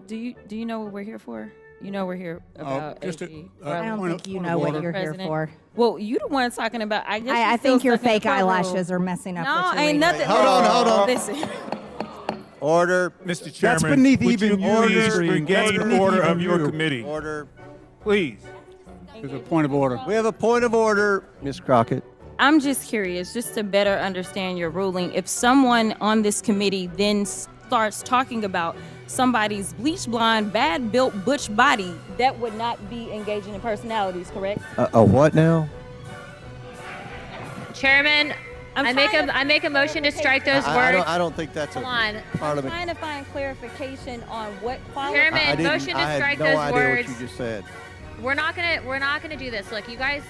do you know what we're here for? You know we're here about AG. I don't think you know what you're here for. Well, you the one talking about. I think your fake eyelashes are messing up. No, ain't nothing. Hold on. Listen. Order. Mr. Chairman, That's beneath would even you your please screen. regain That's order beneath of your you. committee? Order. Please. There's a point of order. We have a point of order, Ms. Crockett. I'm just curious, just to better understand your ruling. If someone on this committee then starts talking about somebody's bleach blonde, bad built butch body, that would not be engaging in personalities, correct? A what now? Chairman, I make a motion to strike those words. I don't think that's a I'm parliament. trying to find clarification on what quality. Chairman, motion to strike those I had no idea words. what you just said. We're not gonna do this. Look, you guys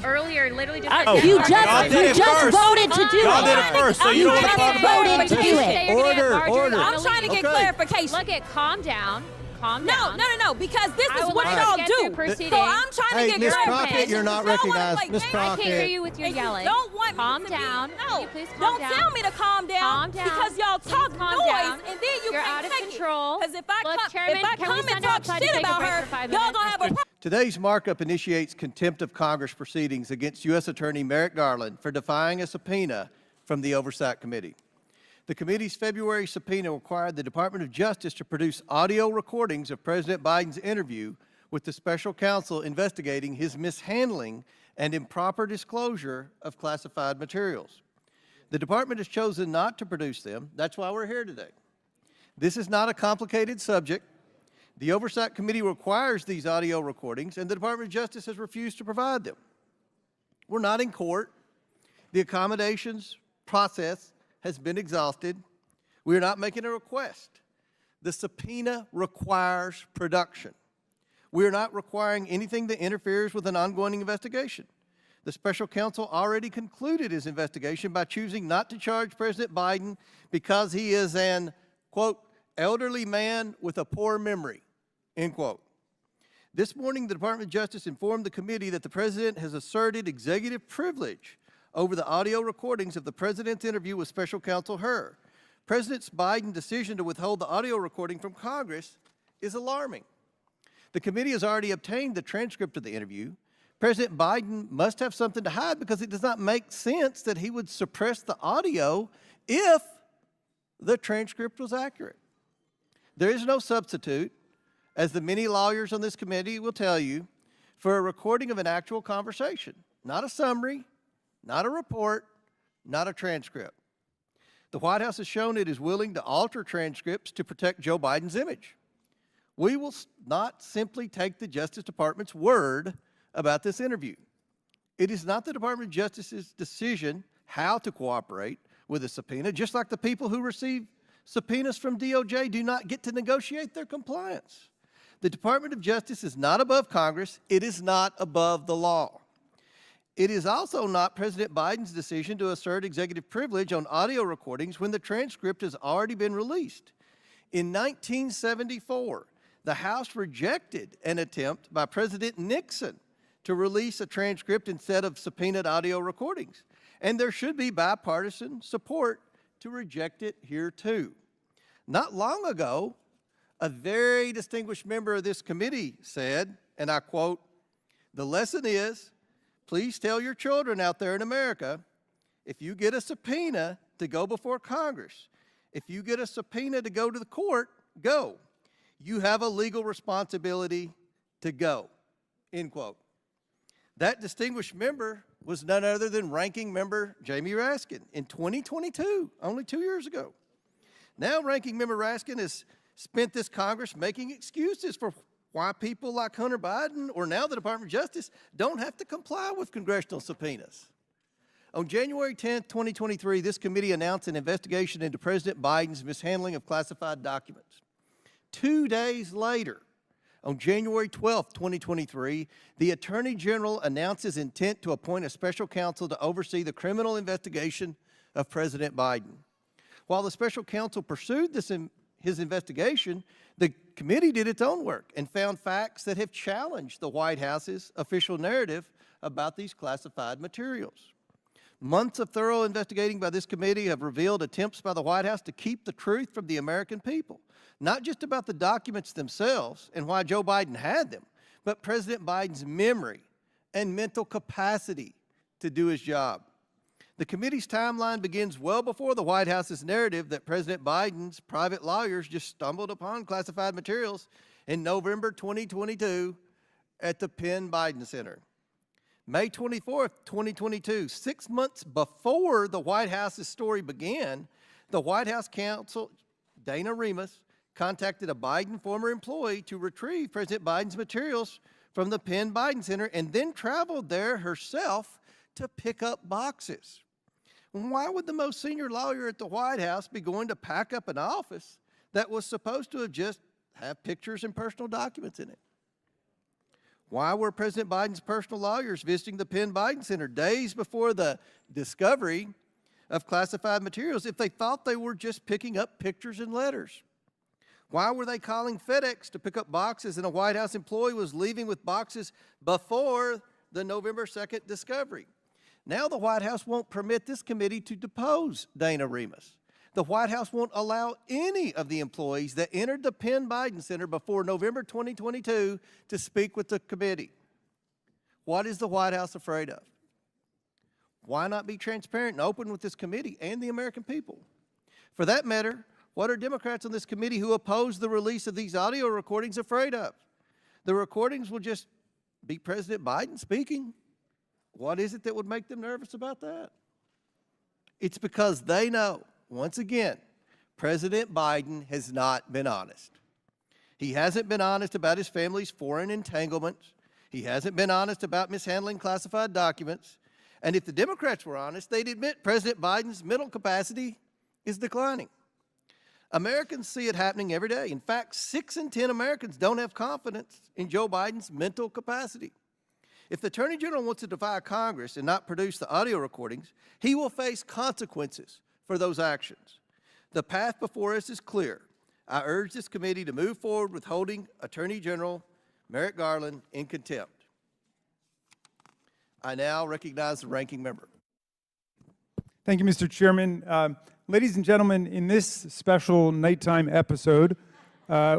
earlier literally just said You that. just voted to do Y'all it. did it first, so you don't want to talk about voted to do it. Order. I'm trying to get clarification. Look at calm down. No, because this is would what like to y'all get do. through proceedings. So I'm trying Hey, to Ms. get Crockett, clarification. you're not You don't wanna recognized. play Ms. games. I can't hear Crockett. you with your And you yelling. don't want Calm me to down. Be, Can no, you please calm don't down? tell me to calm down. Calm down. Because y'all talk Calm noise down. and then you You're can't out of take control. Because if I Look, Chairman, if I can we come and send talk outside to shit take a about break her, for 5 y'all minutes? gonna have a problem. Today's markup initiates contempt of Congress proceedings against U.S. Attorney Merrick Garland for defying a subpoena from the Oversight Committee. The committee's February subpoena required the Department of Justice to produce audio recordings of President Biden's interview with the special counsel investigating his mishandling and improper disclosure of classified materials. The department has chosen not to produce them. That's why we're here today. This is not a complicated subject. The Oversight Committee requires these audio recordings, and the Department of Justice has refused to provide them. We're not in court. The accommodations process has been exhausted. We are not making a request. The subpoena requires production. We are not requiring anything that interferes with an ongoing investigation. The special counsel already concluded his investigation by choosing not to charge President Biden because he is an, quote, elderly man with a poor memory, end quote. This morning, the Department of Justice informed the committee that the president has asserted executive privilege over the audio recordings of the president's interview with Special Counsel Hur. President Biden's decision to withhold the audio recording from Congress is alarming. The committee has already obtained the transcript of the interview. President Biden must have something to hide because it does not make sense that he would suppress the audio if the transcript was accurate. There is no substitute, as the many lawyers on this committee will tell you, for a recording of an actual conversation, not a summary, not a report, not a transcript. The White House has shown it is willing to alter transcripts to protect Joe Biden's image. We will not simply take the Justice Department's word about this interview. It is not the Department of Justice's decision how to cooperate with a subpoena, just like the people who receive subpoenas from DOJ do not get to negotiate their compliance. The Department of Justice is not above Congress. It is not above the law. It is also not President Biden's decision to assert executive privilege on audio recordings when the transcript has already been released. In 1974, the House rejected an attempt by President Nixon to release a transcript instead of subpoenaed audio recordings. And there should be bipartisan support to reject it here too. Not long ago, a very distinguished member of this committee said, and I quote, "The lesson is, please tell your children out there in America, if you get a subpoena to go before Congress, if you get a subpoena to go to the court, go. You have a legal responsibility to go," end quote. That distinguished member was none other than Ranking Member Jamie Raskin in 2022, only 2 years ago. Now Ranking Member Raskin has spent this Congress making excuses for why people like Hunter Biden or now the Department of Justice don't have to comply with congressional subpoenas. On January 10th, 2023, this committee announced an investigation into President Biden's mishandling of classified documents. 2 days later, on January 12th, 2023, the Attorney General announced his intent to appoint a special counsel to oversee the criminal investigation of President Biden. While the special counsel pursued his investigation, the committee did its own work and found facts that have challenged the White House's official narrative about these classified materials. Months of thorough investigating by this committee have revealed attempts by the White House to keep the truth from the American people, not just about the documents themselves and why Joe Biden had them, but President Biden's memory and mental capacity to do his job. The committee's timeline begins well before the White House's narrative that President Biden's private lawyers just stumbled upon classified materials in November 2022 at the Penn Biden Center. May 24th, 2022, 6 months before the White House's story began, the White House counsel, Dana Remus, contacted a Biden former employee to retrieve President Biden's materials from the Penn Biden Center and then traveled there herself to pick up boxes. Why would the most senior lawyer at the White House be going to pack up an office that was supposed to have just have pictures and personal documents in it? Why were President Biden's personal lawyers visiting the Penn Biden Center days before the discovery of classified materials if they thought they were just picking up pictures and letters? Why were they calling FedEx to pick up boxes and a White House employee was leaving with boxes before the November 2nd discovery? Now the White House won't permit this committee to depose Dana Remus. The White House won't allow any of the employees that entered the Penn Biden Center before November 2022 to speak with the committee. What is the White House afraid of? Why not be transparent and open with this committee and the American people? For that matter, what are Democrats on this committee who oppose the release of these audio recordings afraid of? The recordings will just be President Biden speaking. What is it that would make them nervous about that? It's because they know, once again, President Biden has not been honest. He hasn't been honest about his family's foreign entanglements. He hasn't been honest about mishandling classified documents. And if the Democrats were honest, they'd admit President Biden's mental capacity is declining. Americans see it happening every day. In fact, 6 in 10 Americans don't have confidence in Joe Biden's mental capacity. If the Attorney General wants to defy Congress and not produce the audio recordings, he will face consequences for those actions. The path before us is clear. I urge this committee to move forward with holding Attorney General Merrick Garland in contempt. I now recognize the ranking member. Thank you, Mr. Chairman. Ladies and gentlemen, in this special nighttime episode,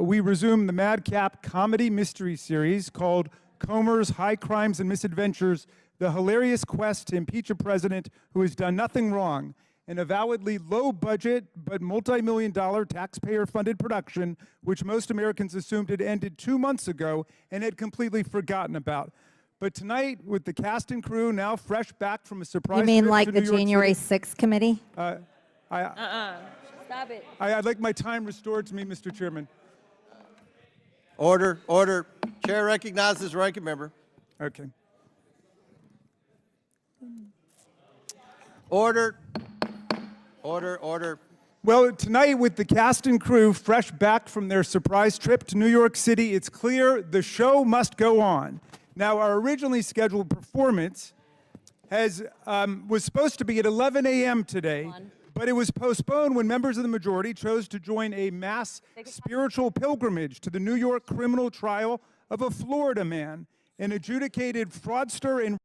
we resume the madcap comedy mystery series called Comer's High Crimes and Misadventures, the hilarious quest to impeach a president who has done nothing wrong, an avowedly low-budget but multi-million-dollar taxpayer-funded production which most Americans assumed had ended 2 months ago and had completely forgotten about. But tonight, with the cast and crew now fresh back from a surprise You mean trip like to the New York January City, 6th committee? Stop it. I'd like my time restored to me, Mr. Chairman. Order, order. Chair recognizes ranking member. Okay. Order, order, order. Well, tonight with the cast and crew fresh back from their surprise trip to New York City, it's clear the show must go on. Now, our originally scheduled performance was supposed to be at 11 a.m. today, but it was postponed when members of the majority chose to join a mass spiritual pilgrimage to the New York criminal trial of a Florida man, an adjudicated fraudster, and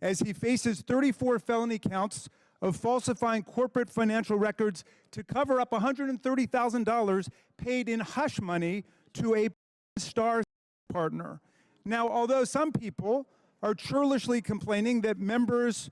as he faces 34 felony counts of falsifying corporate financial records to cover up $130,000 paid in hush money to a star partner. Now, although some people are churlishly complaining that members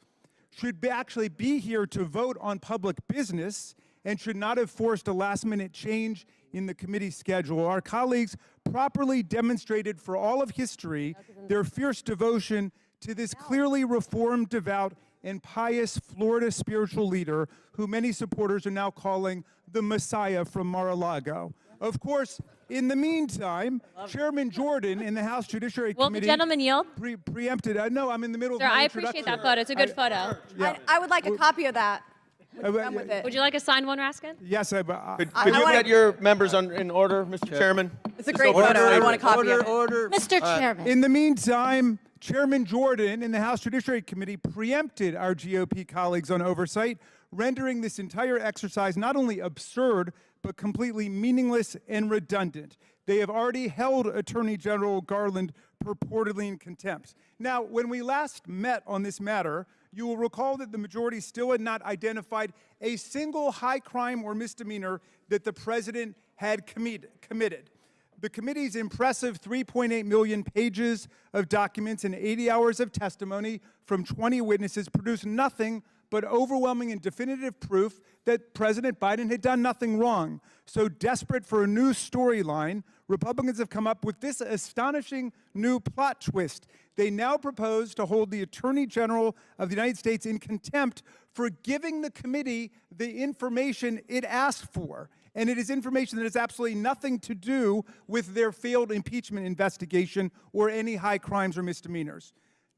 should actually be here to vote on public business and should not have forced a last-minute change in the committee schedule, our colleagues properly demonstrated for all of history their fierce devotion to this clearly reformed, devout, and pious Florida spiritual leader who many supporters are now calling the Messiah from Mar-a-Lago. Of course, in the meantime, Chairman Jordan in the House Judiciary Will Committee— the gentleman yield? preempted. No, I'm in the middle Sir, of my I introduction. appreciate that photo. It's a good photo. Yeah. I would like a copy of that. Come with it. Would you like a signed one, Raskin? Yes, Could I you wanna- get your members in order, Mr. Chairman? It's a great Order, photo. I want a copy order, of it. order. Mr. Chairman. In the meantime, Chairman Jordan in the House Judiciary Committee preempted our GOP colleagues on oversight, rendering this entire exercise not only absurd, but completely meaningless and redundant. They have already held Attorney General Garland purportedly in contempt. Now, when we last met on this matter, you will recall that the majority still had not identified a single high crime or misdemeanor that the president had committed. The committee's impressive 3.8 million pages of documents and 80 hours of testimony from 20 witnesses produced nothing but overwhelming and definitive proof that President Biden had done nothing wrong. So desperate for a new storyline, Republicans have come up with this astonishing new plot twist. They now propose to hold the Attorney General of the United States in contempt for giving the committee the information it asked for. And it is information that has absolutely nothing to do with their failed impeachment investigation or any high crimes or misdemeanors.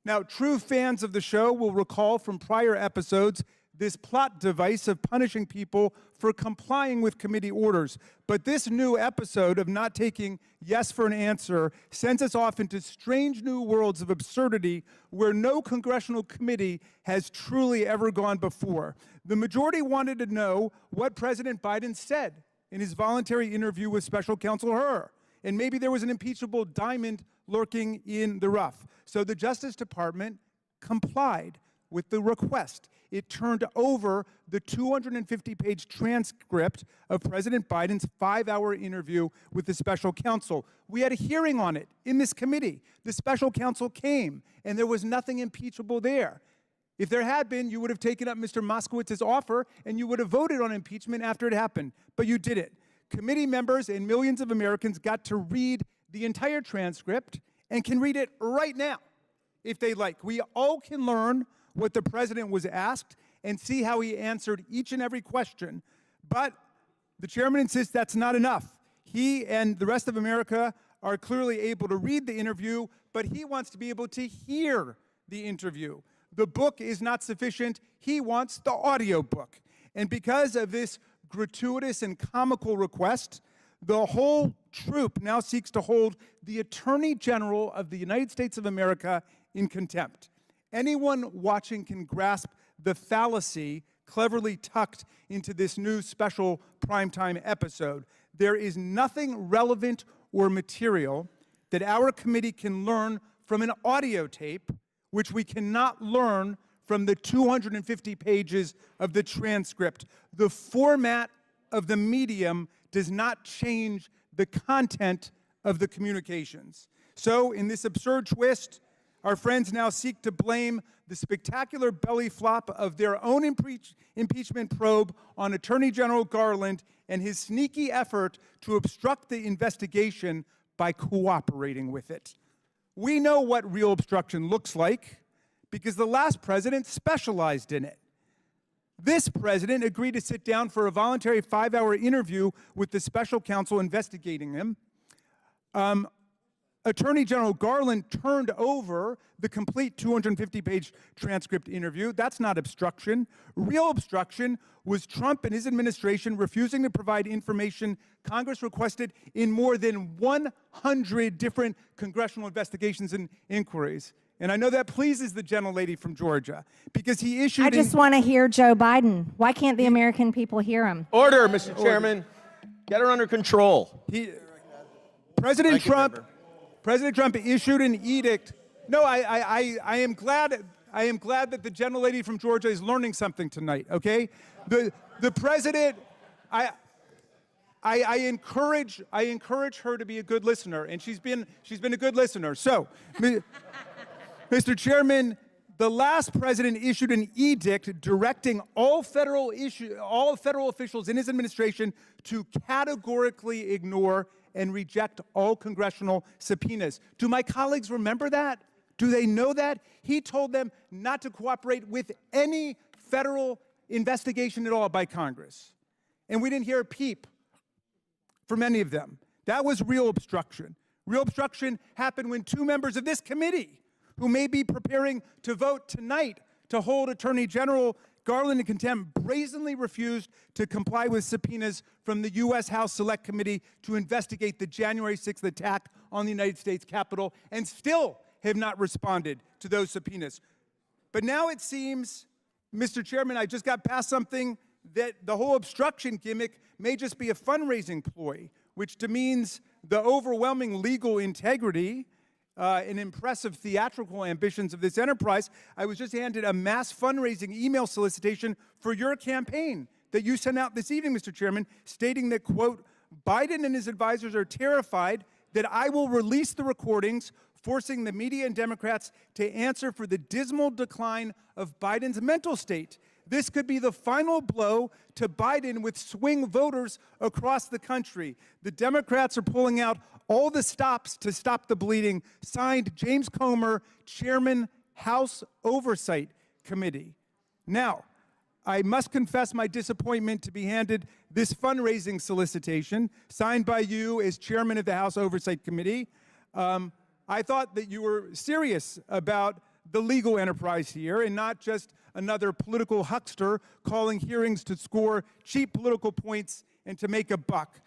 Now, true fans of the show will recall from prior episodes this plot device of punishing people for complying with committee orders. But this new episode of not taking yes for an answer sends us off into strange new worlds of absurdity where no congressional committee has truly ever gone before. The majority wanted to know what President Biden said in his voluntary interview with Special Counsel Hur. And maybe there was an impeachable diamond lurking in the rough. So the Justice Department complied with the request. It turned over the 250-page transcript of President Biden's 5-hour interview with the special counsel. We had a hearing on it in this committee. The special counsel came, and there was nothing impeachable there. If there had been, you would have taken up Mr. Moskowitz's offer, and you would have voted on impeachment after it happened. But you did it. Committee members and millions of Americans got to read the entire transcript and can read it right now if they like. We all can learn what the president was asked and see how he answered each and every question. But the chairman insists that's not enough. He and the rest of America are clearly able to read the interview, but he wants to be able to hear the interview. The book is not sufficient. He wants the audio book. And because of this gratuitous and comical request, the whole troop now seeks to hold the Attorney General of the United States of America in contempt. Anyone watching can grasp the fallacy cleverly tucked into this new special primetime episode. There is nothing relevant or material that our committee can learn from an audio tape, which we cannot learn from the 250 pages of the transcript. The format of the medium does not change the content of the communications. So, in this absurd twist, our friends now seek to blame the spectacular belly flop of their own impeachment probe on Attorney General Garland and his sneaky effort to obstruct the investigation by cooperating with it. We know what real obstruction looks like because the last president specialized in it. This president agreed to sit down for a voluntary 5-hour interview with the special counsel investigating him. Attorney General Garland turned over the complete 250-page transcript interview. That's not obstruction. Real obstruction was Trump and his administration refusing to provide information Congress requested in more than 100 different congressional investigations and inquiries. And I know that pleases the gentlelady from Georgia because he issued... I just want to hear Joe Biden. Why can't the American people hear him? Order, Mr. Chairman. Get her under control. President Trump issued an edict. No, I am glad that the gentlelady from Georgia is learning something tonight, okay? The president, I encourage her to be a good listener, and she's been a good listener. So, Mr. Chairman, the last president issued an edict directing all federal officials in his administration to categorically ignore and reject all congressional subpoenas. Do my colleagues remember that? Do they know that? He told them not to cooperate with any federal investigation at all by Congress. And we didn't hear a peep from any of them. That was real obstruction. Real obstruction happened when 2 members of this committee, who may be preparing to vote tonight to hold Attorney General Garland in contempt, brazenly refused to comply with subpoenas from the U.S. House Select Committee to investigate the January 6th attack on the United States Capitol, and still have not responded to those subpoenas. But now it seems, Mr. Chairman, I just got past something that the whole obstruction gimmick may just be a fundraising ploy, which demeans the overwhelming legal integrity and impressive theatrical ambitions of this enterprise, I was just handed a mass fundraising email solicitation for your campaign that you sent out this evening, Mr. Chairman, stating that, quote, Biden and his advisors are terrified that I will release the recordings, forcing the media and Democrats to answer for the dismal decline of Biden's mental state. This could be the final blow to Biden with swing voters across the country. The Democrats are pulling out all the stops to stop the bleeding. Signed, James Comer, Chairman, House Oversight Committee. Now, I must confess my disappointment to be handed this fundraising solicitation, signed by you as Chairman of the House Oversight Committee. I thought that you were serious about the legal enterprise here and not just another political huckster calling hearings to score cheap political points and to make a buck.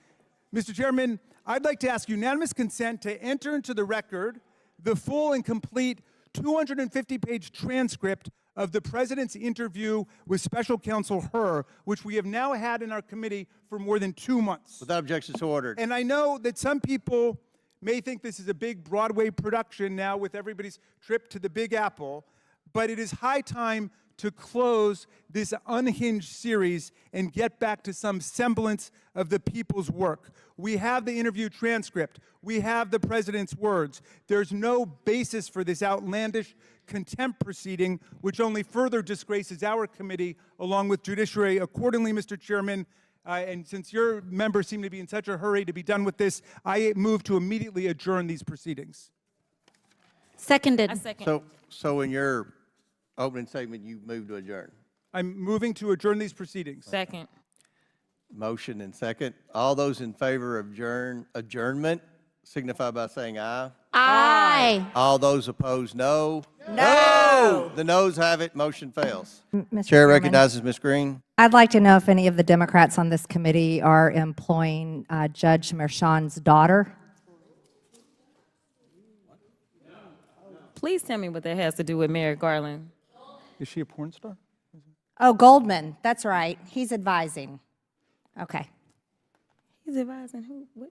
Mr. Chairman, I'd like to ask unanimous consent to enter into the record the full and complete 250-page transcript of the President's interview with Special Counsel Hur, which we have now had in our committee for more than 2 months. Without objection, so ordered. And I know that some people may think this is a big Broadway production now with everybody's trip to the Big Apple, but it is high time to close this unhinged series and get back to some semblance of the people's work. We have the interview transcript. We have the President's words. There's no basis for this outlandish contempt proceeding, which only further disgraces our committee along with judiciary. Accordingly, Mr. Chairman, and since your members seem to be in such a hurry to be done with this, I move to immediately adjourn these proceedings. Seconded. I second. So in your opening statement, you moved to adjourn. I'm moving to adjourn these proceedings. Second. Motion and second. All those in favor of adjournment signify by saying aye. Aye. All those opposed, no. No! The noes have it. Motion fails. Mr. Chair Chairman, recognizes Ms. Green. I'd like to know if any of the Democrats on this committee are employing Judge Merchan's daughter. Please tell me what that has to do with Merrick Garland. Is she a porn star? Oh, Goldman. That's right. He's advising. Okay. He's advising who? What?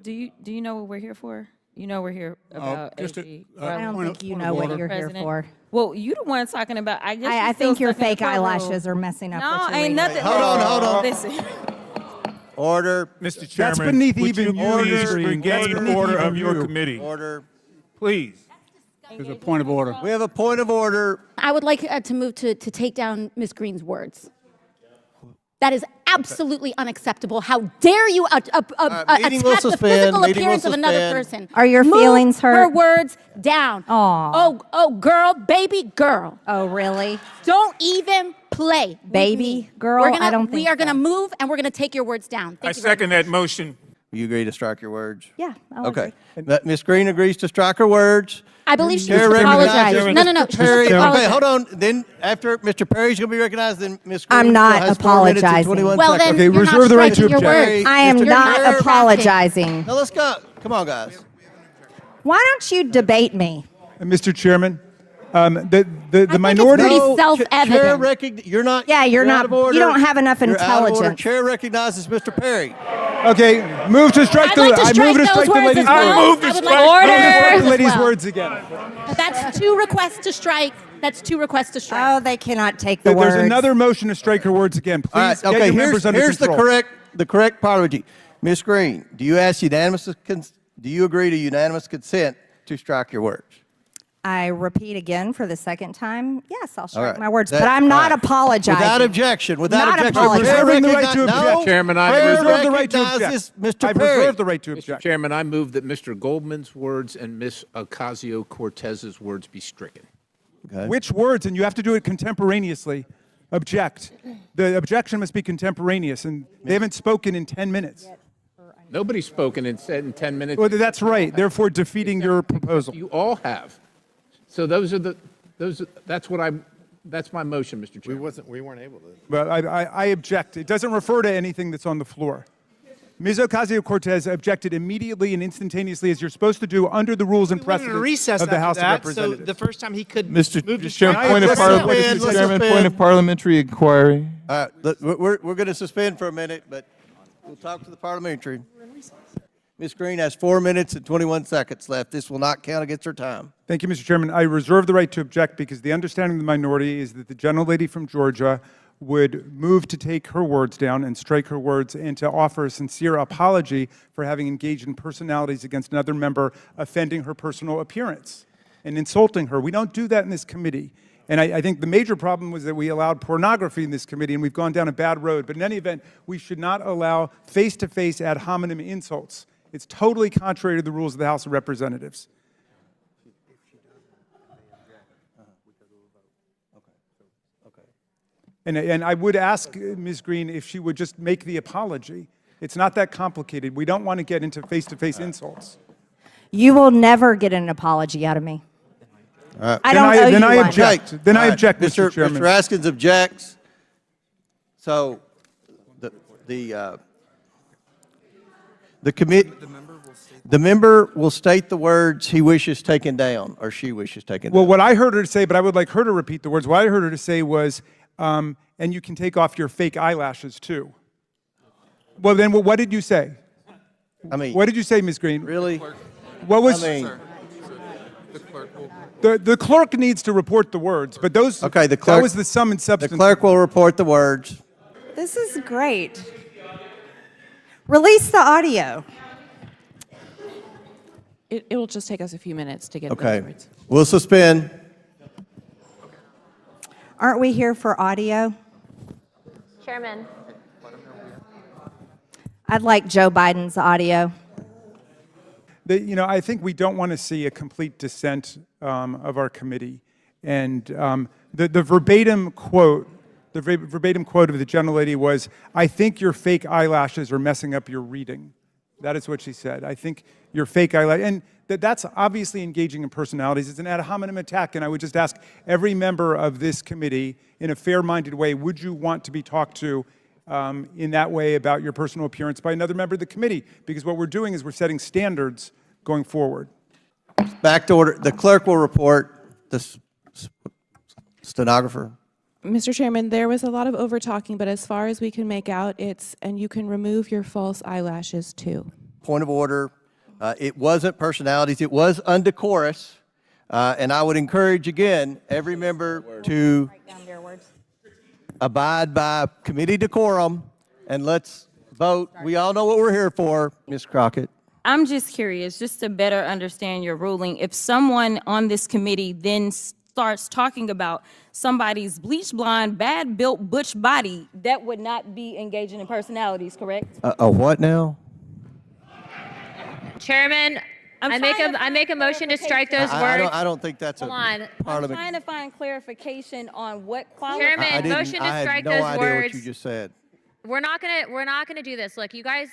Do you know what we're here for? You know we're here about just AG. I Garland. don't think you point know of what order. you're President. here for. Well, you the one talking about. I guess. I you still think your stuck in the fake courtroom. eyelashes are messing up No, what you're ain't reading. nothing. Hold on. Listen. Order. Mr. Chairman, That's beneath would even you you, please Mr. Green. regain That's beneath order even of your you. committee? Order. Please. There's a point of order. We have a point of order. I would like to move to take down Ms. Green's words. That is absolutely unacceptable. How dare you attack meeting will the suspend. physical Meeting will appearance of another suspend. person? Are your Move feelings hurt? her words down. Aw. Oh, girl, baby girl. Oh, really? Don't even play. with Baby me. girl? We're gonna, I don't We think are going to so. move, and we're going to take your words down. I Thank you very second that motion. You agree to strike your words? Yeah. I'll Okay. agree. Ms. Green agrees to strike her words. I believe she Chair should apologize. recognizes No, Mr. she Perry. should apologize. Okay, hold on. Then after Mr. Perry's going to be recognized, then Ms. Green I'm not has 4 minutes and apologizing. 21 Well, seconds. then Okay, you're not reserve the right to striking your object. words. I am Mr. not Chair, apologizing. Now let's go. Come on, guys. Why don't you debate me? Mr. Chairman, the it's minority. pretty No, self-evident. Chair you're not. Yeah, you're out not- of order. you don't have enough You're out of order. intelligence. Chair recognizes Mr. Perry. Okay, move to strike I'd the. like to I strike move to those strike the words lady's as well. words. I move to I would strike like Move to to strike strike the lady's as well. words again. That's 2 requests to strike. That's 2 requests to strike. Oh, they cannot take the words. There's another motion to strike her words again. Please All right. get Okay. your members under Here's control. the correct parliamentary. Ms. Green, do you agree to unanimous consent to strike your words? I repeat again for the second time. Yes, I'll strike right. my words, That- but I'm not all right. apologizing. Without objection. Without Not objection. apologizing. Chair Reserving the right to recogni- object. No. Chairman, I Chair reserve the right to recognizes object. Mr. I Perry. reserve the right to Mr. object. Chairman, I move that Mr. Goldman's words and Ms. Ocasio-Cortez's words be stricken. Okay. Which words? And you have to do it contemporaneously. Object. The objection must be contemporaneous, and they haven't spoken in 10 minutes. Nobody's spoken and said in 10 minutes. Well, that's right. Therefore, defeating your proposal. You all have. So that's my motion, Mr. Chairman. We weren't able to. But I object. It doesn't refer to anything that's on the floor. Ms. Ocasio-Cortez objected immediately and instantaneously, as you're supposed to do under the rules and precedents of the House of Representatives. So the first time he could Mr. move to Chairman, strike. point of Let's parliament- suspend. Chairman, point of parliamentary inquiry. All right. We're going to suspend for a minute, but we'll talk to the parliamentary. Ms. Greene has 4 minutes and 21 seconds left. This will not count against her time. Thank you, Mr. Chairman. I reserve the right to object because the understanding of the minority is that the gentlelady from Georgia would move to take her words down and strike her words and to offer a sincere apology for having engaged in personalities against another member, offending her personal appearance and insulting her. We don't do that in this committee. And I think the major problem was that we allowed pornography in this committee, and we've gone down a bad road. But in any event, we should not allow face-to-face ad hominem insults. It's totally contrary to the rules of the House of Representatives. And I would ask Ms. Greene if she would just make the apology. It's not that complicated. We don't want to get into face-to-face insults. You will never get an apology out of me. I don't owe Then you I one. object. Then I object, Mr. Chairman. Mr. Raskin objects. So the member will state the words he wishes taken down or she wishes taken down. Well, what I heard her say, but I would like her to repeat the words. What I heard her to say was, and you can take off your fake eyelashes too. Well, then what did you say? I mean, What did you say, Ms. Greene? really? What was? I mean, The clerk needs to report the words, but those. Okay, the That clerk- was the sum and the substance. clerk will report the words. This is great. Release the audio. It'll just take us a few minutes to get Okay. those words. We'll suspend. Aren't we here for audio? Chairman. I'd like Joe Biden's audio. I think we don't want to see a complete dissent of our committee. And the verbatim quote of the gentlelady was, "I think your fake eyelashes are messing up your reading." That is what she said. I think your fake eyelash, and that's obviously engaging in personalities. It's an ad hominem attack, and I would just ask every member of this committee, in a fair-minded way, would you want to be talked to in that way about your personal appearance by another member of the committee? Because what we're doing is we're setting standards going forward. Back to order. The clerk will report. The stenographer. Mr. Chairman, there was a lot of over-talking, but as far as we can make out, and you can remove your false eyelashes too. Point of order. It wasn't personalities. It was undecorous. And I would encourage, again, every member to abide by committee decorum, and let's vote. We all know what we're here for. Ms. Crockett. I'm just curious, just to better understand your ruling, if someone on this committee then starts talking about somebody's bleach blonde, bad built butch body, that would not be engaging in personalities, correct? A what now? Chairman, I make a motion to strike those words. I don't think that's Hold a on. I'm parliament. trying to find clarification on what quality. Chairman, motion to strike those I had no idea words. what you just said. We're not gonna do this. Look, you guys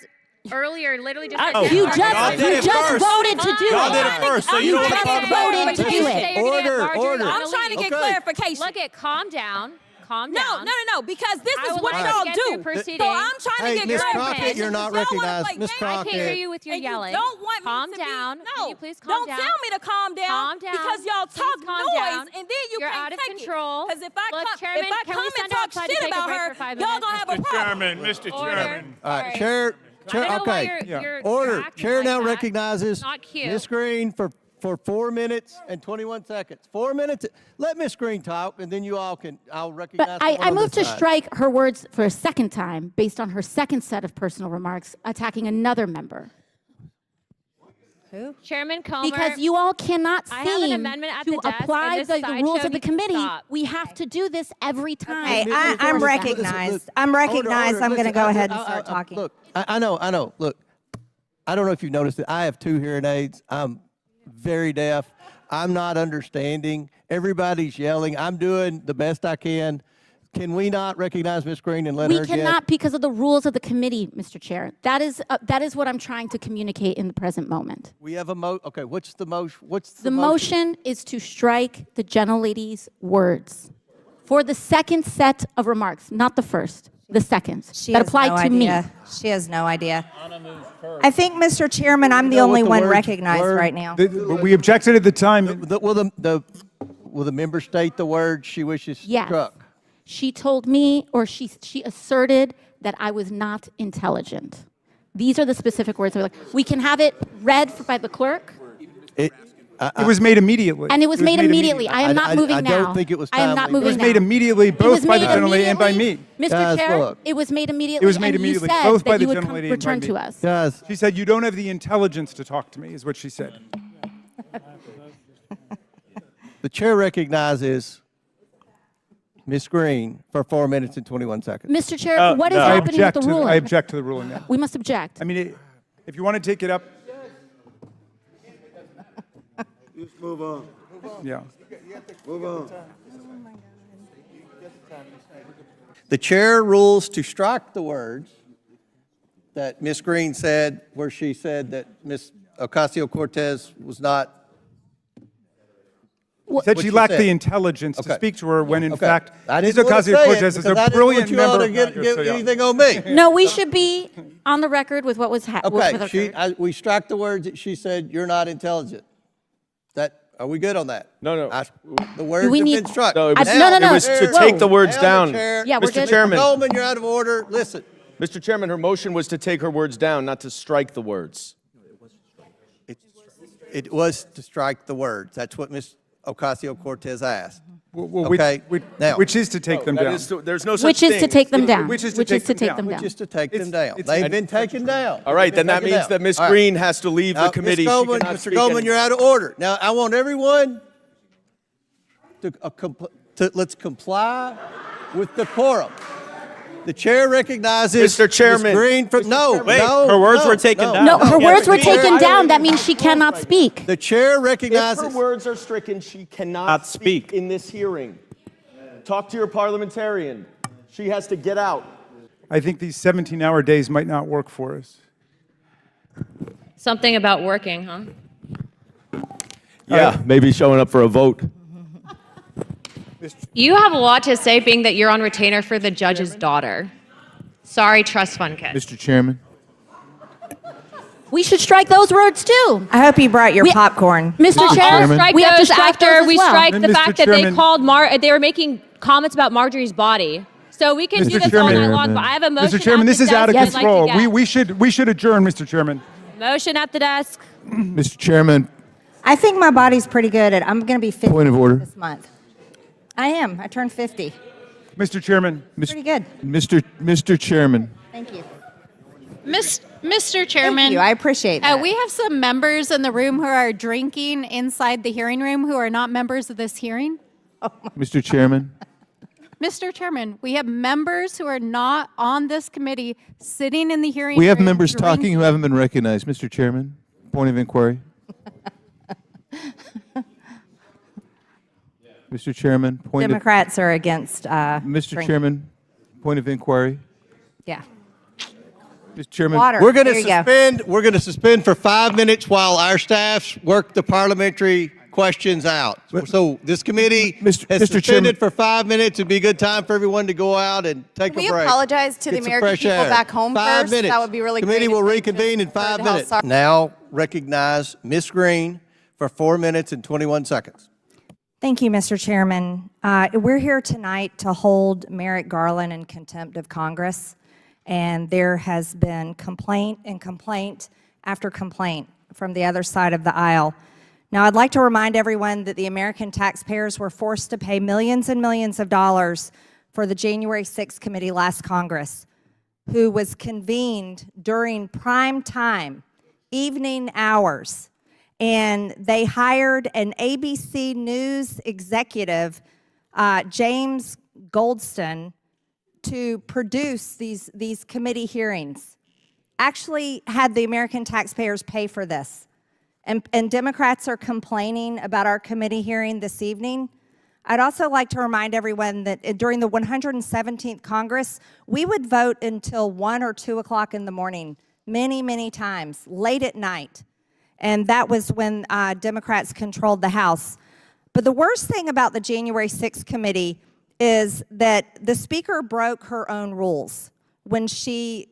earlier literally just Oh, said you that- just- Y'all you just voted to do Y'all it. did it first, so you don't want to talk about voted to do it. Order. I'm trying to get clarification. Look at calm down. Calm No, down. because this I is would what like to y'all get do. through proceedings. So I'm trying Hey, to Ms. get Crockett, clarification. you're not You don't wanna recognized. play Ms. games. I can't hear Crockett. you with your And yelling. you don't want Calm me to down. Be, Can no, you please calm don't down? tell me to calm down. Calm down. Because y'all Please talk calm noise, down. and then you You're can't out of take control. Because if I Look, come, Chairman, if I can come we and send talk outside to shit take a about break her, for 5 y'all minutes? gonna have a Mr. problem. Chairman, Mr. Order. Chairman. All right, Sorry. Chair. I don't know why Okay. you're Order. acting Chair like now that. recognizes Not cute. Ms. Greene for 4 minutes and 21 seconds. 4 minutes. Let Ms. Greene talk, and then you all can. I'll recognize. But I someone on moved this to side. strike her words for a second time based on her second set of personal remarks attacking another member. Chairman Comer. Because you all cannot I have an seem amendment at to the desk, apply and this the sideshow rules of the needs to committee. stop. We have to do this every time. Hey, Ms. I'm Order. recognized. Listen, I'm Order, recognized. order. I'm going to Listen, go ahead and start talking. Look, I know. Look, I don't know if you've noticed it. I have 2 hearing aids. I'm very deaf. I'm not understanding. Everybody's yelling. I'm doing the best I can. Can we not recognize Ms. Greene and let her We get? cannot because of the rules of the committee, Mr. Chair. That is what I'm trying to communicate in the present moment. We have a Okay, what's the motion? The motion is to strike the gentlelady's words for the second set of remarks, not the first, the second She that has applied no to idea. me. She has no idea. I think, Mr. Chairman, I'm the only one recognized right now. We objected at the time. Will the member state the word she wishes Yes. struck? She told me, or she asserted that I was not intelligent. These are the specific words. We can have it read by the clerk. It was made immediately. And it was made immediately. I am not moving now. I don't think it was I am not timely. moving It was now. made immediately, both by the gentlelady and by me. Mr. Guys, Chair, look. it was made immediately. It was made immediately, and you said both by that the you would gentlelady and by return me. to us. Guys, She said, you don't have the intelligence to talk to me, is what she said. the chair recognizes Ms. Greene for 4 minutes and 21 seconds. Mr. Chair, what is happening with the ruling? I object to the ruling now. We must object. I mean, if you want to take it up. Just move on. Yeah. Move on. The chair rules to strike the words that Ms. Greene said, where she said that Ms. Ocasio-Cortez was not. Said what she you lacked said. the intelligence to Okay. speak to her when, in Okay. fact, I Ms. didn't want to say it Ocasio-Cortez is because I a didn't brilliant want you all member to of give Congress. So, yeah. anything on me. No, we should be on the record with what was Okay, happening. we struck the words that she said, you're not intelligent. Are we good on that? No. The words we have need- been struck. No, it was, no. it was to take the words down. Yeah, we're Mr. good. Chairman, Goldman, you're out of order. Listen. Mr. Chairman, her motion was to take her words down, not to strike the words. It was to strike the words. That's what Ms. Ocasio-Cortez asked. Well, Okay, now. which is to take them That down. is there's no such Which is to thing. take them down. Which is to take them down. Which is to take them It's- down. it's- They've been taken down. All right, They've been then that taken means down. that Ms. All right. Greene has to leave the committee. Mr. Goldman, She cannot Mr. speak Goldman, anymore. you're out of order. Now, I want everyone to let's comply with the quorum. The chair recognizes Mr. Chairman. Ms. Greene from, no, no. her words no, were taken no. down. No, her words were the chair- taken down. That means she cannot speak. The chair If recognizes. her words are stricken, she cannot Not speak speak. in this hearing. Talk to your parliamentarian. She has to get out. I think these 17-hour days might not work for us. Something about working, huh? Yeah, maybe showing up for a vote. You have a lot to say, being that you're on retainer for the judge's daughter. Sorry, trust fund kid. Mr. Chairman. We should strike those words too. I hope you brought your popcorn. Mr. Chair, Strike we have to those strike after those as we well. strike And the Mr. fact that they Chairman- called they were making comments about Marjorie's body. So we can Mr. do this Chairman. all night long, but I have a motion Mr. Chairman, at this the is out of desk I'd like to control. get. We should adjourn, Mr. Chairman. Motion at the desk. Mr. Chairman, I think my body's pretty good. I'm going to be 50 point of order. this month. I am. I turned 50. Mr. Chairman. Pretty good. Mr. Chairman. Thank you. Mr. Chairman. Thank you. I appreciate that. We have some members in the room who are drinking inside the hearing room who are not members of this hearing. Mr. Chairman. Mr. Chairman, we have members who are not on this committee sitting in the hearing room. We have members talking drinking. who haven't been recognized. Mr. Chairman, point of inquiry. Mr. Chairman, point of... Democrats are against Mr. drinking. Chairman, point of inquiry. Yeah. Mr. Chairman. Water. We're going There to you go. suspend. We're going to suspend for 5 minutes while our staffs work the parliamentary questions out. So this committee Mr. has Mr. suspended Chairman. for 5 minutes. It'd be a good time for everyone to go out and take Can a we break. apologize to the Get some American fresh people air. back home 5 first? minutes. That would be really Committee great will if we just reconvene in heard 5 how minutes. sorry- Now recognize Ms. Greene for 4 minutes and 21 seconds. Thank you, Mr. Chairman. We're here tonight to hold Merrick Garland in contempt of Congress, and there has been complaint and complaint after complaint from the other side of the aisle. Now, I'd like to remind everyone that the American taxpayers were forced to pay millions and millions of dollars for the January 6th committee last Congress, who was convened during prime time, evening hours, and they hired an ABC News executive, James Goldston, to produce these committee hearings. Actually had the American taxpayers pay for this. And Democrats are complaining about our committee hearing this evening. I'd also like to remind everyone that during the 117th Congress, we would vote until 1 or 2 o'clock in the morning, many, many times, late at night. And that was when Democrats controlled the House. But the worst thing about the January 6th committee is that the Speaker broke her own rules. When she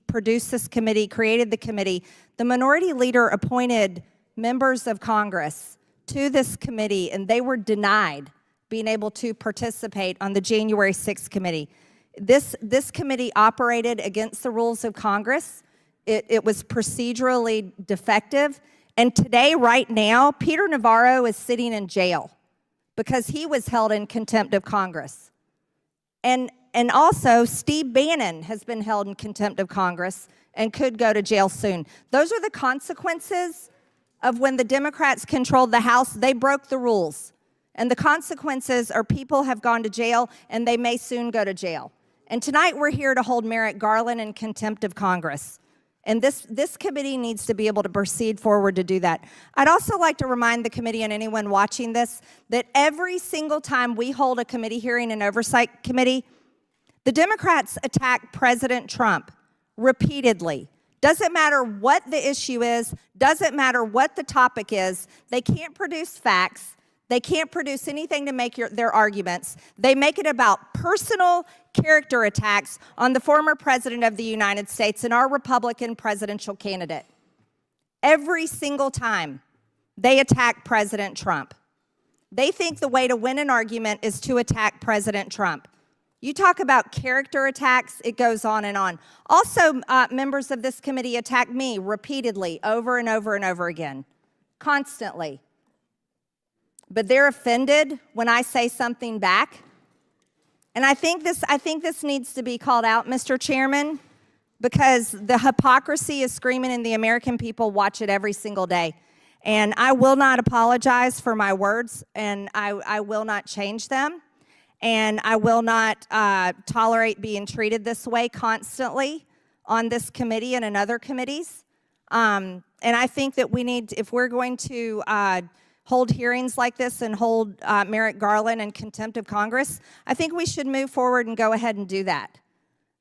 produced this committee, created the committee, the minority leader appointed members of Congress to this committee, and they were denied being able to participate on the January 6th committee. This committee operated against the rules of Congress. it was procedurally defective. And today, right now, Peter Navarro is sitting in jail because he was held in contempt of Congress. And also, Steve Bannon has been held in contempt of Congress and could go to jail soon. Those are the consequences of when the Democrats controlled the House. They broke the rules. And the consequences are people have gone to jail, and they may soon go to jail. And tonight, we're here to hold Merrick Garland in contempt of Congress. And this committee needs to be able to proceed forward to do that. I'd also like to remind the committee and anyone watching this that every single time we hold a committee hearing in Oversight Committee, the Democrats attack President Trump repeatedly. Doesn't matter what the issue is, doesn't matter what the topic is, they can't produce facts, they can't produce anything to make their arguments. They make it about personal character attacks on the former president of the United States and our Republican presidential candidate. Every single time they attack President Trump. They think the way to win an argument is to attack President Trump. You talk about character attacks, it goes on and on. Also, members of this committee attack me repeatedly, over and over and over again, constantly. But they're offended when I say something back. And I think this needs to be called out, Mr. Chairman, because the hypocrisy is screaming and the American people watch it every single day. And I will not apologize for my words, and I will not change them. And I will not tolerate being treated this way constantly on this committee and in other committees. And I think that we need, if we're going to hold hearings like this and hold Merrick Garland in contempt of Congress, I think we should move forward and go ahead and do that.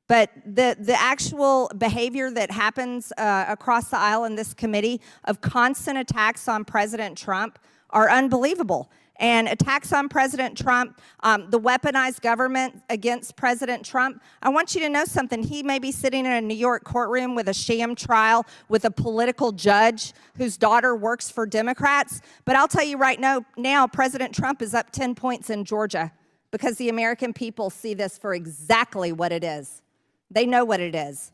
But the actual behavior that happens across the aisle in this committee of constant attacks on President Trump are unbelievable. And attacks on President Trump, the weaponized government against President Trump. I want you to know something. He may be sitting in a New York courtroom with a sham trial with a political judge whose daughter works for Democrats. But I'll tell you right now, President Trump is up 10 points in Georgia because the American people see this for exactly what it is. They know what it is.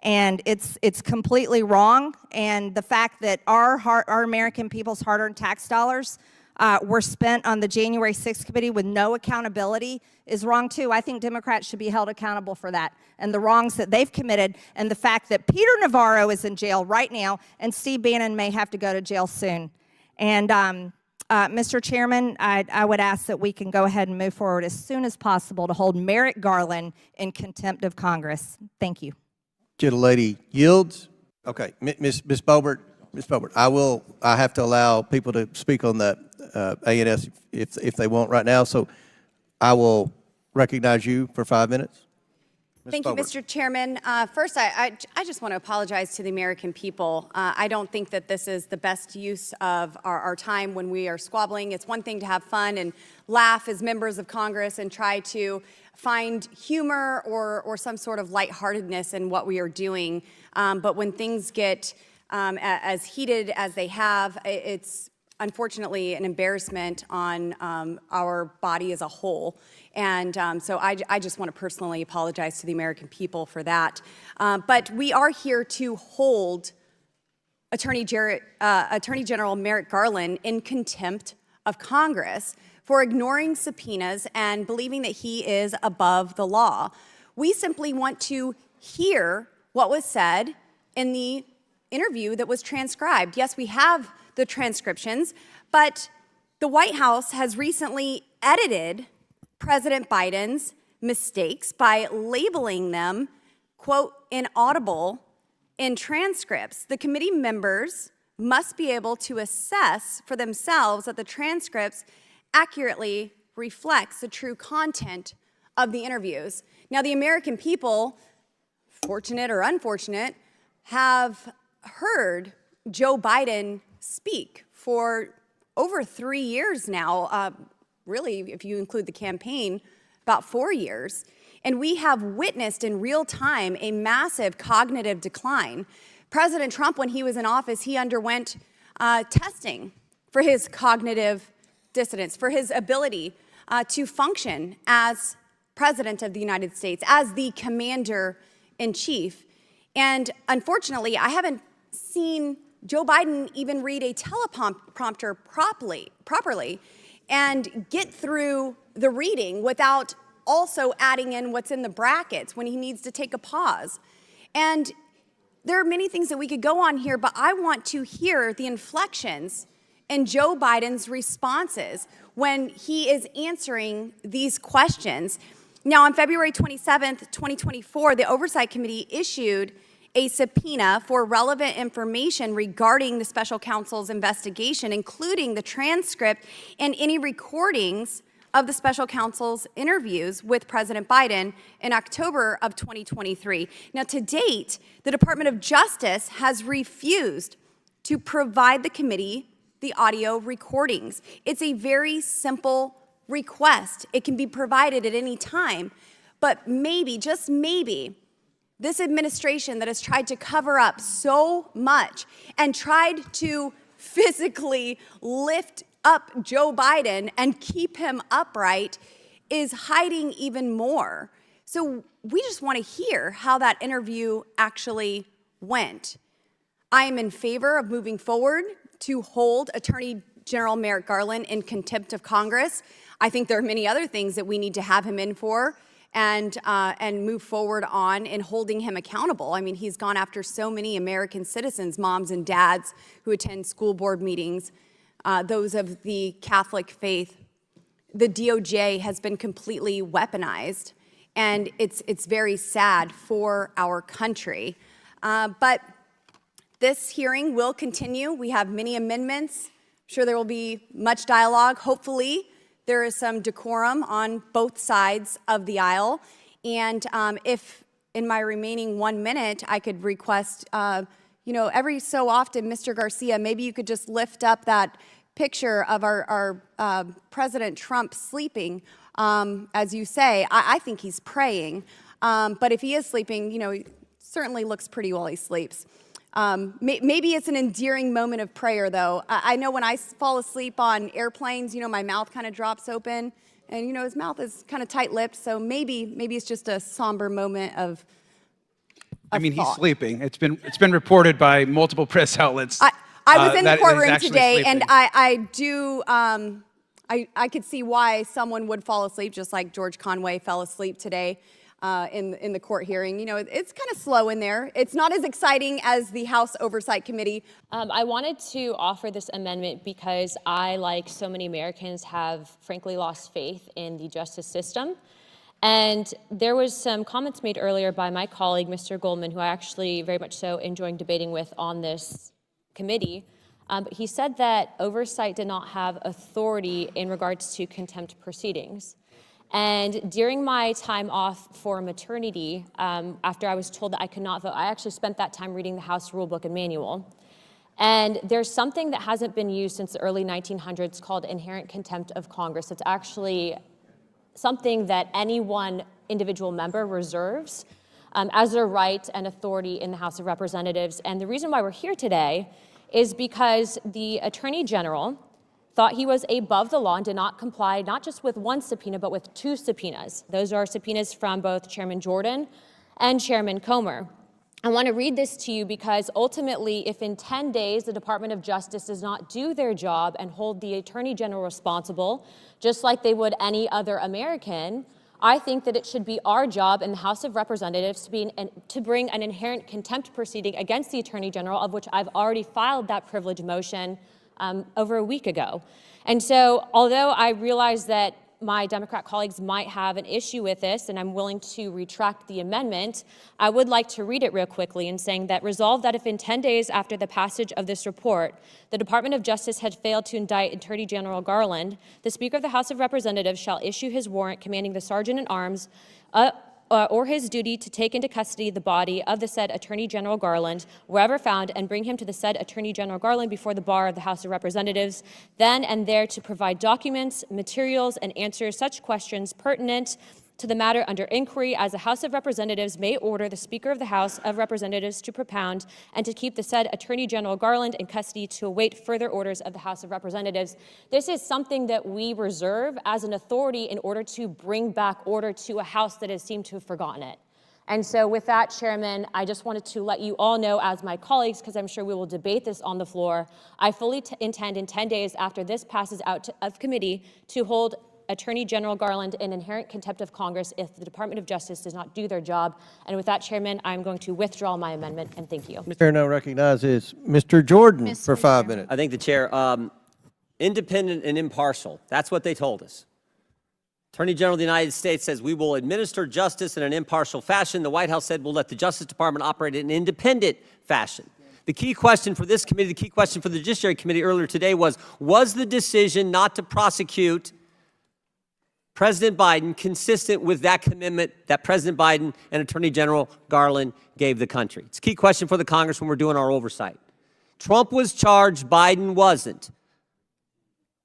And it's completely wrong. And the fact that our American people's hard-earned tax dollars were spent on the January 6th committee with no accountability is wrong too. I think Democrats should be held accountable for that and the wrongs that they've committed, and the fact that Peter Navarro is in jail right now and Steve Bannon may have to go to jail soon. And Mr. Chairman, I would ask that we can go ahead and move forward as soon as possible to hold Merrick Garland in contempt of Congress. Thank you. Gentlelady yields. Okay, Ms. Boebert. Ms. Boebert, I have to allow people to speak on the A&S if they want right now, so I will recognize you for 5 minutes. Thank you, Mr. Chairman. First, I just want to apologize to the American people. I don't think that this is the best use of our time when we are squabbling. It's one thing to have fun and laugh as members of Congress and try to find humor or some sort of lightheartedness in what we are doing. But when things get as heated as they have, it's unfortunately an embarrassment on our body as a whole. And so I just want to personally apologize to the American people for that. But we are here to hold Attorney General Merrick Garland in contempt of Congress for ignoring subpoenas and believing that he is above the law. We simply want to hear what was said in the interview that was transcribed. Yes, we have the transcriptions, but the White House has recently edited President Biden's mistakes by labeling them, quote, inaudible in transcripts. The committee members must be able to assess for themselves that the transcripts accurately reflects the true content of the interviews. Now, the American people, fortunate or unfortunate, have heard Joe Biden speak for over 3 years now, really, if you include the campaign, about 4 years. And we have witnessed in real time a massive cognitive decline. President Trump, when he was in office, he underwent testing for his cognitive dissonance, for his ability to function as President of the United States, as the Commander-in-Chief. And unfortunately, I haven't seen Joe Biden even read a teleprompter properly and get through the reading without also adding in what's in the brackets when he needs to take a pause. And there are many things that we could go on here, but I want to hear the inflections in Joe Biden's responses when he is answering these questions. Now, on February 27th, 2024, the Oversight Committee issued a subpoena for relevant information regarding the special counsel's investigation, including the transcript and any recordings of the special counsel's interviews with President Biden in October of 2023. Now, to date, the Department of Justice has refused to provide the committee the audio recordings. It's a very simple request. It can be provided at any time, but maybe, just maybe, this administration that has tried to cover up so much and tried to physically lift up Joe Biden and keep him upright is hiding even more. So we just want to hear how that interview actually went. I am in favor of moving forward to hold Attorney General Merrick Garland in contempt of Congress. I think there are many other things that we need to have him in for and move forward on in holding him accountable. I mean, he's gone after so many American citizens, moms and dads who attend school board meetings, those of the Catholic faith. The DOJ has been completely weaponized, and it's very sad for our country. But this hearing will continue. We have many amendments. I'm sure there will be much dialogue. Hopefully, there is some decorum on both sides of the aisle. And if in my remaining 1 minute, I could request, every so often, Mr. Garcia, maybe you could just lift up that picture of our President Trump sleeping. As you say, I think he's praying. But if he is sleeping, he certainly looks pretty while he sleeps. Maybe it's an endearing moment of prayer, though. I know when I fall asleep on airplanes, my mouth kind of drops open, and his mouth is kind of tight-lipped. So maybe it's just a somber moment of he's thought. sleeping. It's been reported by multiple press outlets. I was in the that courtroom he's actually today, sleeping. and I could see why someone would fall asleep, just like George Conway fell asleep today. In the court hearing. It's kind of slow in there. It's not as exciting as the House Oversight Committee. I wanted to offer this amendment because I, like so many Americans, have frankly lost faith in the justice system. And there was some comments made earlier by my colleague, Mr. Goldman, who I actually very much so enjoyed debating with on this committee. But he said that oversight did not have authority in regards to contempt proceedings. And during my time off for maternity, after I was told that I could not vote, I actually spent that time reading the House Rule Book and Manual. And there's something that hasn't been used since the early 1900s called inherent contempt of Congress. It's actually something that any one individual member reserves as their right and authority in the House of Representatives. And the reason why we're here today is because the Attorney General thought he was above the law and did not comply not just with one subpoena, but with two subpoenas. Those are subpoenas from both Chairman Jordan and Chairman Comer. I want to read this to you because ultimately, if in 10 days the Department of Justice does not do their job and hold the Attorney General responsible, just like they would any other American, I think that it should be our job in the House of Representatives to bring an inherent contempt proceeding against the Attorney General, of which I've already filed that privilege motion over a week ago. And so, although I realize that my Democrat colleagues might have an issue with this, and I'm willing to retract the amendment, I would like to read it real quickly in saying that resolved that if in 10 days after the passage of this report, the Department of Justice had failed to indict Attorney General Garland, the Speaker of the House of Representatives shall issue his warrant commanding the Sergeant-at-Arms or his duty to take into custody the body of the said Attorney General Garland, wherever found, and bring him to the said Attorney General Garland before the bar of the House of Representatives, then and there to provide documents, materials, and answer such questions pertinent to the matter under inquiry as the House of Representatives may order the Speaker of the House of Representatives to propound and to keep the said Attorney General Garland in custody to await further orders of the House of Representatives. This is something that we reserve as an authority in order to bring back order to a House that has seemed to have forgotten it. And so with that, Chairman, I just wanted to let you all know, as my colleagues, because I'm sure we will debate this on the floor, I fully intend in 10 days after this passes out of committee to hold Attorney General Garland in inherent contempt of Congress if the Department of Justice does not do their job. And with that, Chairman, I'm going to withdraw my amendment, and thank you. Mr. Chair now recognizes Mr. Jordan for 5 minutes. I think the chair, independent and impartial, that's what they told us. Attorney General of the United States says we will administer justice in an impartial fashion. The White House said we'll let the Justice Department operate in an independent fashion. The key question for this committee, the key question for the Judiciary Committee earlier today was the decision not to prosecute President Biden consistent with that commitment that President Biden and Attorney General Garland gave the country? It's a key question for the Congress when we're doing our oversight. Trump was charged, Biden wasn't.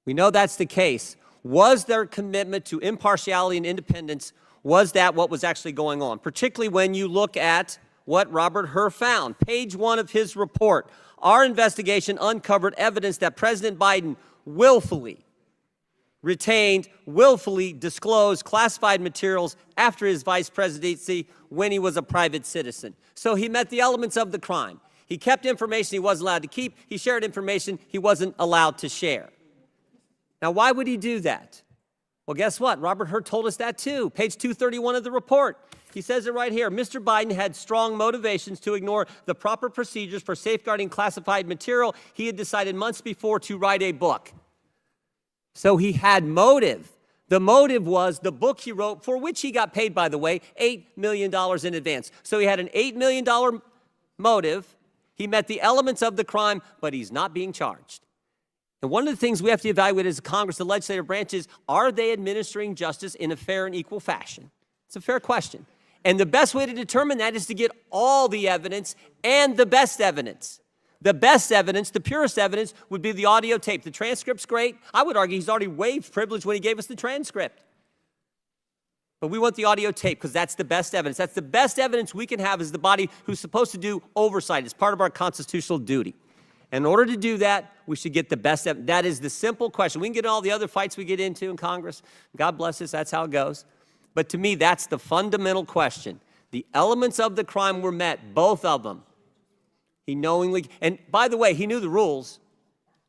We know that's the case. Was their commitment to impartiality and independence, was that what was actually going on? Particularly when you look at what Robert Hur found. Page 1 of his report. Our investigation uncovered evidence that President Biden willfully retained, willfully disclosed classified materials after his vice presidency when he was a private citizen. So he met the elements of the crime. He kept information he wasn't allowed to keep. He shared information he wasn't allowed to share. Now, why would he do that? Well, guess what? Robert Hur told us that too. Page 231 of the report. He says it right here. Mr. Biden had strong motivations to ignore the proper procedures for safeguarding classified material. He had decided months before to write a book. So he had motive. The motive was the book he wrote, for which he got paid, by the way, $8 million in advance. So he had an $8 million motive. He met the elements of the crime, but he's not being charged. And one of the things we have to evaluate as a Congress, the legislative branches, are they administering justice in a fair and equal fashion? It's a fair question. And the best way to determine that is to get all the evidence and the best evidence. The best evidence, the purest evidence, would be the audio tape. The transcript's great. I would argue he's already waived privilege when he gave us the transcript. But we want the audio tape because that's the best evidence. That's the best evidence we can have as the body who's supposed to do oversight. It's part of our constitutional duty. In order to do that, we should get the best evidence. That is the simple question. We can get all the other fights we get into in Congress. God bless us, that's how it goes. But to me, that's the fundamental question. The elements of the crime were met, both of them. He knowingly, and by the way, he knew the rules.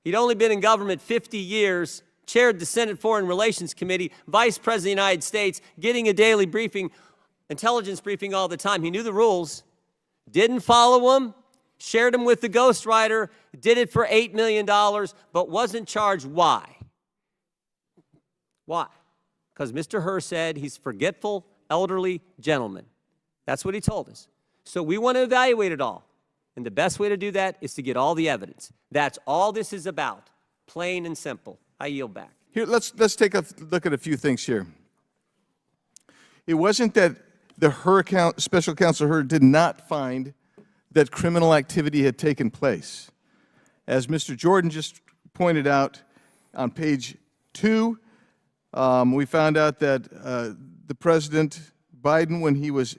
He'd only been in government 50 years, chaired the Senate Foreign Relations Committee, Vice President of the United States, getting a daily briefing, intelligence briefing all the time. He knew the rules, didn't follow them, shared them with the ghostwriter, did it for $8 million, but wasn't charged. Why? Why? Because Mr. Hur said he's a forgetful, elderly gentleman. That's what he told us. So we want to evaluate it all. And the best way to do that is to get all the evidence. That's all this is about, plain and simple. I yield back. Here, let's take a look at a few things here. It wasn't that the Special Counsel Hur did not find that criminal activity had taken place. As Mr. Jordan just pointed out, on page 2, we found out that the President Biden, when he was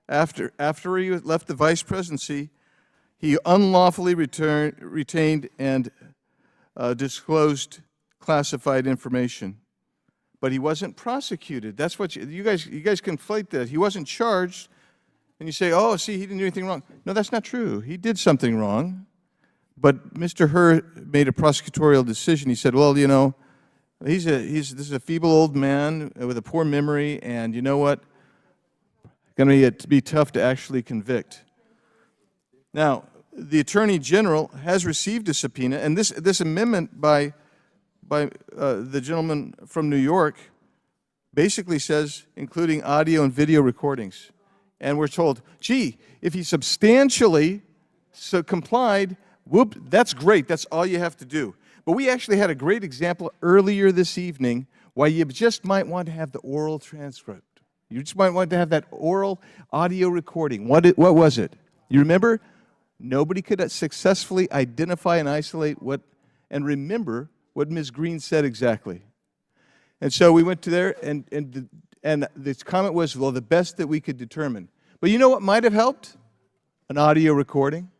after he left the vice presidency, he unlawfully retained and disclosed classified information, but he wasn't prosecuted. That's what you guys conflate that. He wasn't charged. And you say, oh, see, he didn't do anything wrong. No, that's not true. He did something wrong. But Mr. Hur made a prosecutorial decision. He said, well, you know, this is a feeble old man with a poor memory, and you know what? Going to be tough to actually convict. Now, the Attorney General has received a subpoena, and this amendment by the gentleman from New York basically says, including audio and video recordings. And we're told, gee, if he substantially complied, whoop, that's great. That's all you have to do. But we actually had a great example earlier this evening why you just might want to have the oral transcript. You just might want to have that oral audio recording. What was it? You remember? Nobody could successfully identify and isolate and remember what Ms. Greene said exactly. And so we went to there, and the comment was, well, the best that we could determine. But you know what might have helped? An audio recording.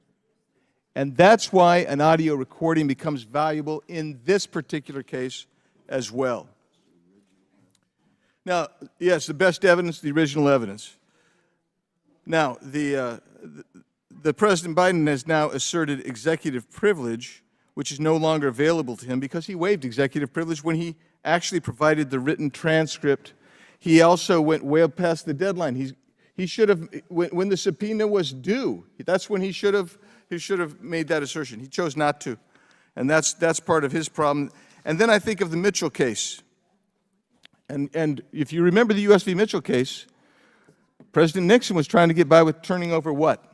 And that's why an audio recording becomes valuable in this particular case as well. Now, yes, the best evidence, the original evidence. Now, the President Biden has now asserted executive privilege, which is no longer available to him because he waived executive privilege when he actually provided the written transcript. He also went way past the deadline. He should have, when the subpoena was due, that's when he should have made that assertion. He chose not to, and that's part of his problem. And then I think of the Mitchell case. And if you remember the U.S. v. Mitchell case, President Nixon was trying to get by with turning over what?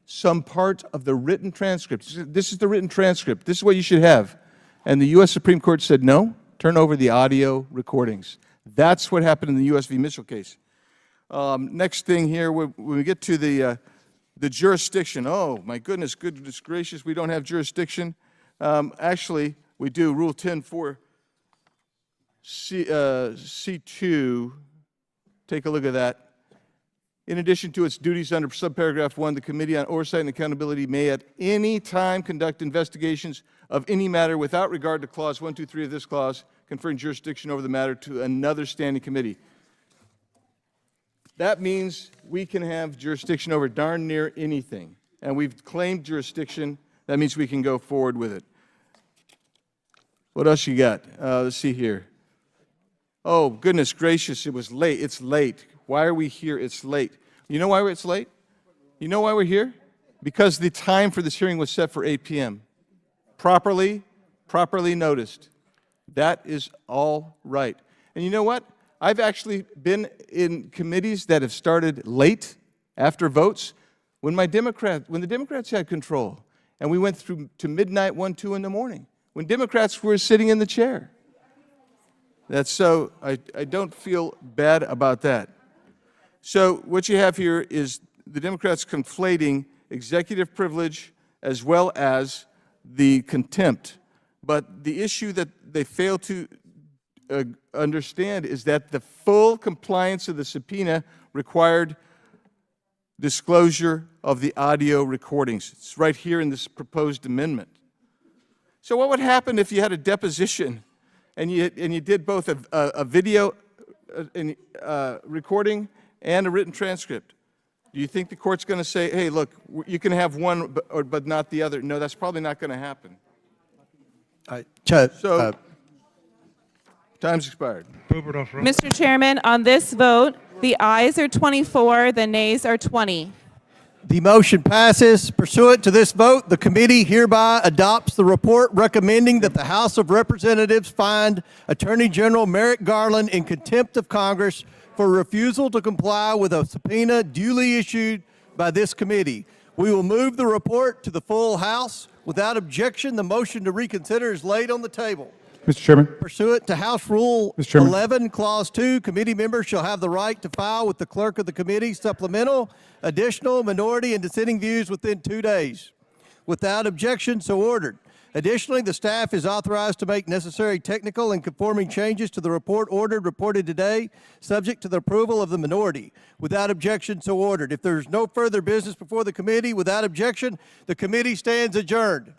Some part of the written transcript. This is the written transcript. This is what you should have. And the U.S. Supreme Court said, no, turn over the audio recordings. That's what happened in the U.S. v. Mitchell case. Next thing here, when we get to the jurisdiction, oh, my goodness gracious, we don't have jurisdiction. Actually, we do. Rule 10.4 C2, take a look at that. In addition to its duties under subparagraph 1, the Committee on Oversight and Accountability may at any time conduct investigations of any matter without regard to Clause 1, 2, 3 of this clause, conferring jurisdiction over the matter to another standing committee. That means we can have jurisdiction over darn near anything. And we've claimed jurisdiction. That means we can go forward with it. What else you got? Let's see here. Oh, goodness gracious, it was late. It's late. Why are we here? It's late. You know why it's late? You know why we're here? Because the time for this hearing was set for 8 p.m. Properly noticed. That is all right. And you know what? I've actually been in committees that have started late after votes when the Democrats had control, and we went through to midnight, 1, 2 in the morning, when Democrats were sitting in the chair. I don't feel bad about that. So what you have here is the Democrats conflating executive privilege as well as the contempt. But the issue that they fail to understand is that the full compliance of the subpoena required disclosure of the audio recordings. It's right here in this proposed amendment. So what would happen if you had a deposition and you did both a video recording and a written transcript? Do you think the court's going to say, hey, look, you can have one but not the other? No, that's probably not going to happen. So, time's expired. Mr. Chairman, on this vote, the ayes are 24, the nays are 20. The motion passes. Pursuant to this vote, the committee hereby adopts the report recommending that the House of Representatives find Attorney General Merrick Garland in contempt of Congress for refusal to comply with a subpoena duly issued by this committee. We will move the report to the full House. Without objection, the motion to reconsider is laid on the table. Mr. Chairman. Pursuant to House Rule 11, Clause 2, committee members shall have the right to file with the clerk of the committee supplemental, additional, minority, and dissenting views within 2 days. Without objection, so ordered. Additionally, the staff is authorized to make necessary technical and conforming changes to the report reported today, subject to the approval of the minority. Without objection, so ordered. If there is no further business before the committee, without objection, the committee stands adjourned.